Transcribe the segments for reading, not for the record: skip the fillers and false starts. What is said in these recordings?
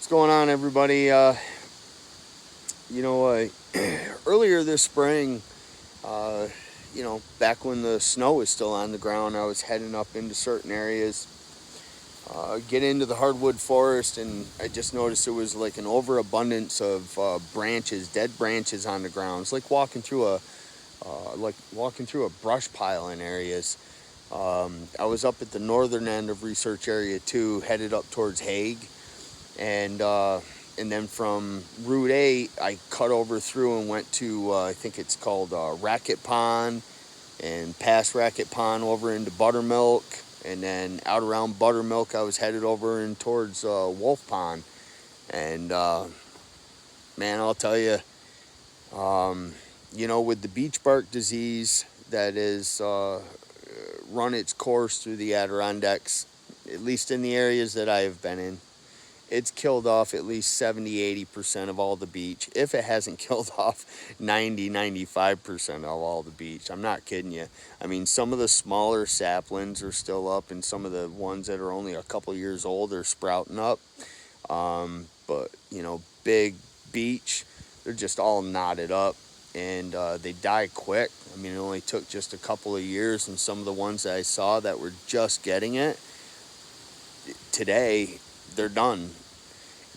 going on, everybody? You know, earlier this spring, uh, back when the snow was still on the ground, I was heading up into certain areas, get into the hardwood forest, and I just noticed there was like an overabundance of branches, dead branches on the ground. It's like walking through a brush pile in areas. I was up at the northern end of Research Area 2, headed up towards Hague, and then from Route 8, I cut over through and went to I think it's called Racket Pond, and past Racket Pond over into Buttermilk, and then out around Buttermilk, I was headed over and towards Wolf Pond, and man, I'll tell you, with the beech bark disease that is run its course through the Adirondacks, at least in the areas that I have been in, it's killed off at least 70-80% of all the beech, if it hasn't killed off 90-95% of all the beech. I'm not kidding you. I mean, some of the smaller saplings are still up, and some of the ones that are only a couple years old are sprouting up. But big beech, they're just all knotted up, and they die quick. I mean, it only took just a couple of years, and some of the ones that I saw that were just getting it today, they're done.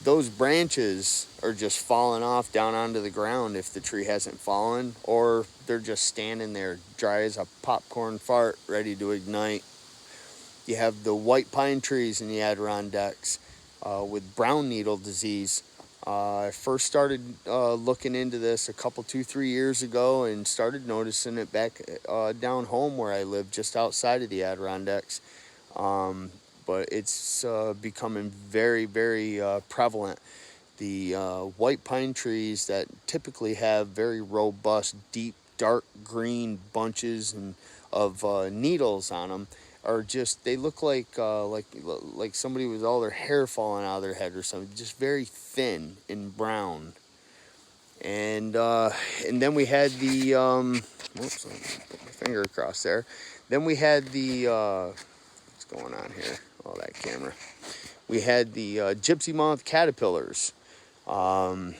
Those branches are just falling off down onto the ground if the tree hasn't fallen, or they're just standing there dry as a popcorn fart, ready to ignite. You have the white pine trees in the Adirondacks with brown needle disease. I first started looking into this a couple, 2-3 years ago, and started noticing it back down home where I live, just outside of the Adirondacks. But it's becoming very, very prevalent. The white pine trees that typically have very robust, deep, dark green bunches of needles on them are just—they look like somebody with all their hair falling out of their head or something, just very thin and brown. And then we had the whoops, I put my finger across there. Then we had the what's going on here? Oh, that camera. We had the gypsy moth caterpillars, and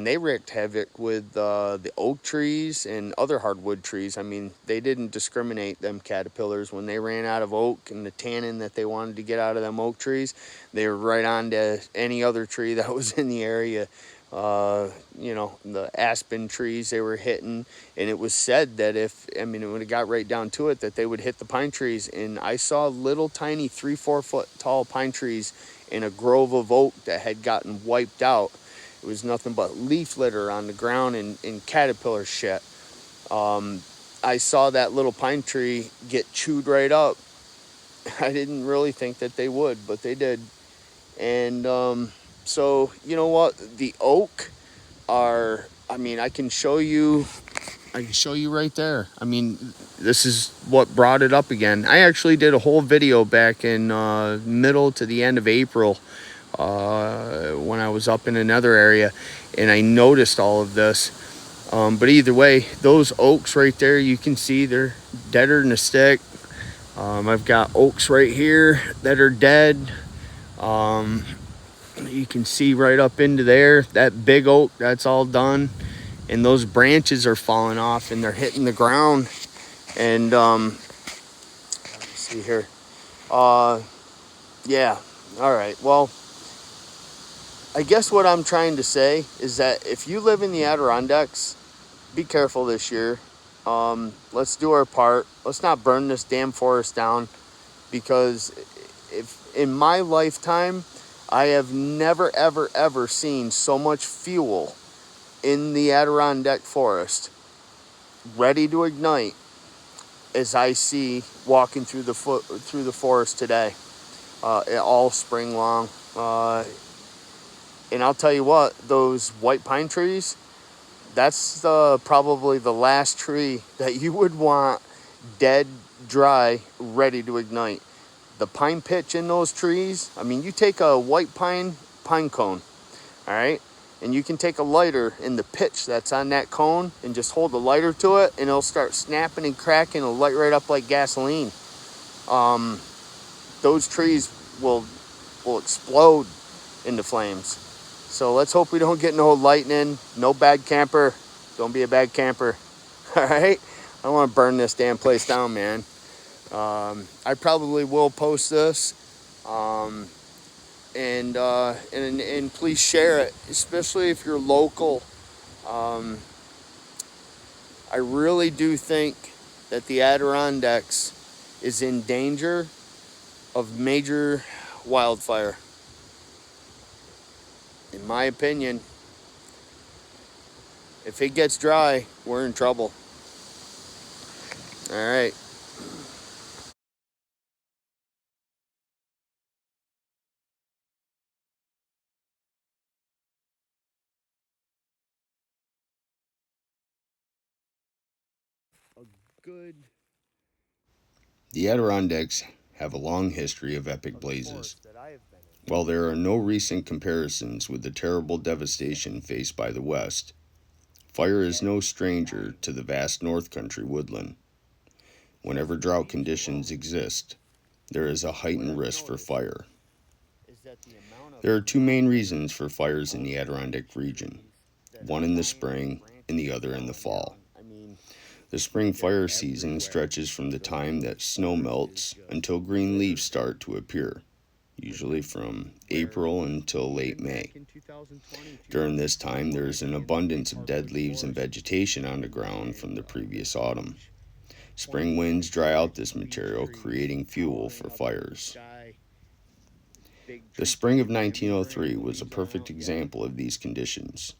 they wreaked havoc with the oak trees and other hardwood trees. I mean, they didn't discriminate, them caterpillars. When they ran out of oak and the tannin that they wanted to get out of them oak trees, they were right on to any other tree that was in the area. The aspen trees they were hitting, and it was said that when it got right down to it, that they would hit the pine trees. And I saw little tiny 3-4 foot tall pine trees in a grove of oak that had gotten wiped out. It was nothing but leaf litter on the ground and caterpillar shit. I saw that little pine tree get chewed right up. I didn't really think that they would, but they did. And so, you know what? The oak are, I can show you right there. I mean, this is what brought it up again. I actually did a whole video back in middle to the end of April when I was up in another area, and I noticed all of this. But either way, those oaks right there, you can see they're deader than a stick. I've got oaks right here that are dead. You can see right up into there, that big oak, that's all done. And those branches are falling off and they're hitting the ground. And let's see here. Yeah, all right. Well, I guess what I'm trying to say is that if you live in the Adirondacks, be careful this year. Let's do our part. Let's not burn this damn forest down, because if in my lifetime, I have never, ever, ever seen so much fuel in the Adirondack forest ready to ignite as I see walking through the forest today, all spring long. And I'll tell you what, those white pine trees, that's probably the last tree that you would want dead, dry, ready to ignite. The pine pitch in those trees, you take a white pine cone, all right? And you can take a lighter in the pitch that's on that cone and just hold the lighter to it, and it'll start snapping and cracking. It'll light right up like gasoline. Those trees will explode into flames. So let's hope we don't get no lightning. No bad camper. Don't be a bad camper. All right? I don't want to burn this damn place down, man. I probably will post this. And please share it, especially if you're local. I really do think that the Adirondacks is in danger of major wildfire. In my opinion, if it gets dry, we're in trouble. All right. A good. The Adirondacks have a long history of epic blazes. While there are no recent comparisons with the terrible devastation faced by the West, fire is no stranger to the vast North Country woodland. Whenever drought conditions exist, there is a heightened risk for fire. There are two main reasons for fires in the Adirondack region, one in the spring and the other in the fall. The spring fire season stretches from the time that snow melts until green leaves start to appear, usually from April until late May. During this time, there is an abundance of dead leaves and vegetation on the ground from the previous autumn. Spring winds dry out this material, creating fuel for fires. The spring of 1903 was a perfect example of these conditions.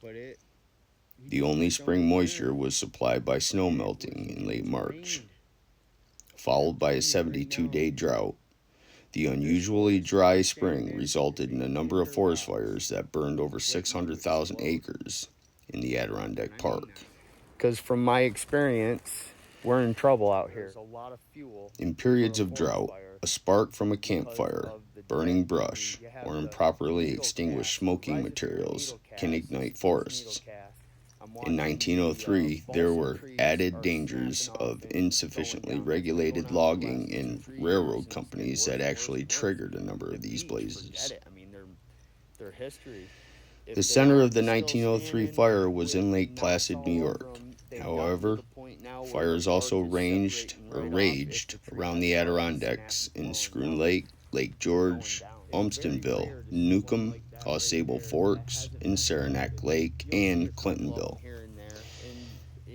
The only spring moisture was supplied by snow melting in late March. Followed by a 72-day drought, the unusually dry spring resulted in a number of forest fires that burned over 600,000 acres in the Adirondack Park. Because from my experience, we're in trouble out here. In periods of drought, a spark from a campfire, burning brush, or improperly extinguished smoking materials can ignite forests. In 1903, there were added dangers of insufficiently regulated logging and railroad companies that actually triggered a number of these blazes. The center of the 1903 fire was in Lake Placid, New York. However, fires also raged around the Adirondacks in Schroon Lake, Lake George, Olmstonville, Newcomb, Sable Forks, in Saranac Lake, and Clintonville.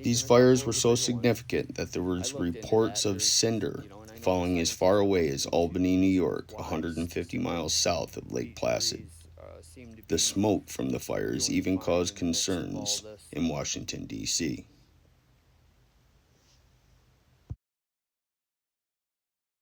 These fires were so significant that there was reports of cinder falling as far away as Albany, New York, 150 miles south of Lake Placid. The smoke from the fires even caused concerns in Washington, D.C.